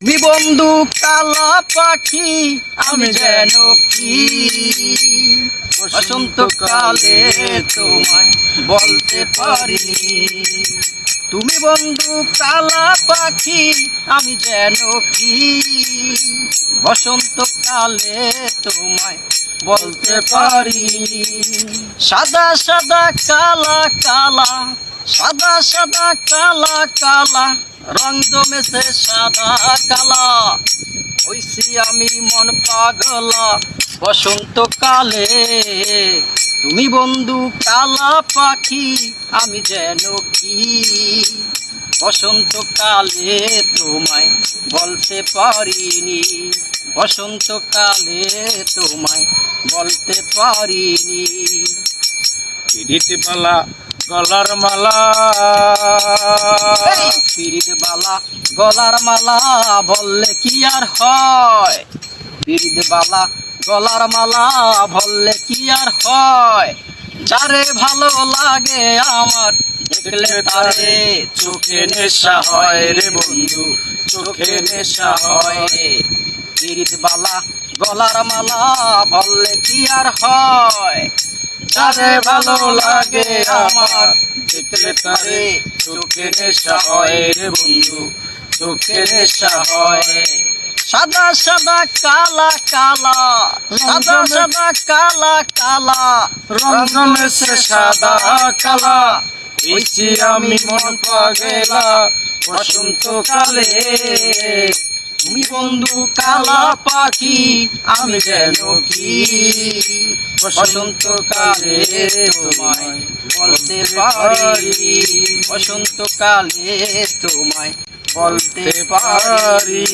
তুমি বন্ধু কালা পাখি, আমি যেন কি বসন্তকালে তোমায় বলতে পারিনি। তুমি বন্ধু কালা পাখি, আমি যেন কি বসন্তকালে তোমায় বলতে পারিনি। সাদা সাদা কালা কালা, সাদা সাদা কালা কালা, রং জমেছে সাদা কালা, হইছি আমি মন পাগলা বসন্তকালে। তুমি বন্ধু কালা পাখি, আমি যেন কি বসন্তকালে তোমায় বলতে পারিনি। বসন্তকালে তোমায় বলতে পারিনি। পিরিত বালা গলার মালা, পিরিত বালা গলার মালা, বললে কি আর হয়। পিরিত বালা গলার মালা, বললে কি আর হয়। যারে ভালো লাগে আমার, দেখলে তারে চোখে নেশা হয় রে বন্ধু, চোখে নেশা হয়। পিরিত বালা গলার মালা, বললে কি আর হয়। যারে ভালো লাগে আমার, দেখলে তারে চোখে নেশা হয় রে বন্ধু, চোখে নেশা হয়। সাদা সাদা কালা কালা, সাদা সাদা কালা কালা, রং জমেছে সাদা কালা, হইছি আমি মন পাগলা বসন্তকালে। তুমি বন্ধু কালা পাখি, আমি যেন কি বসন্তকালে তোমায় বলতে পারি। বসন্তকালে তোমায় বলতে পারি।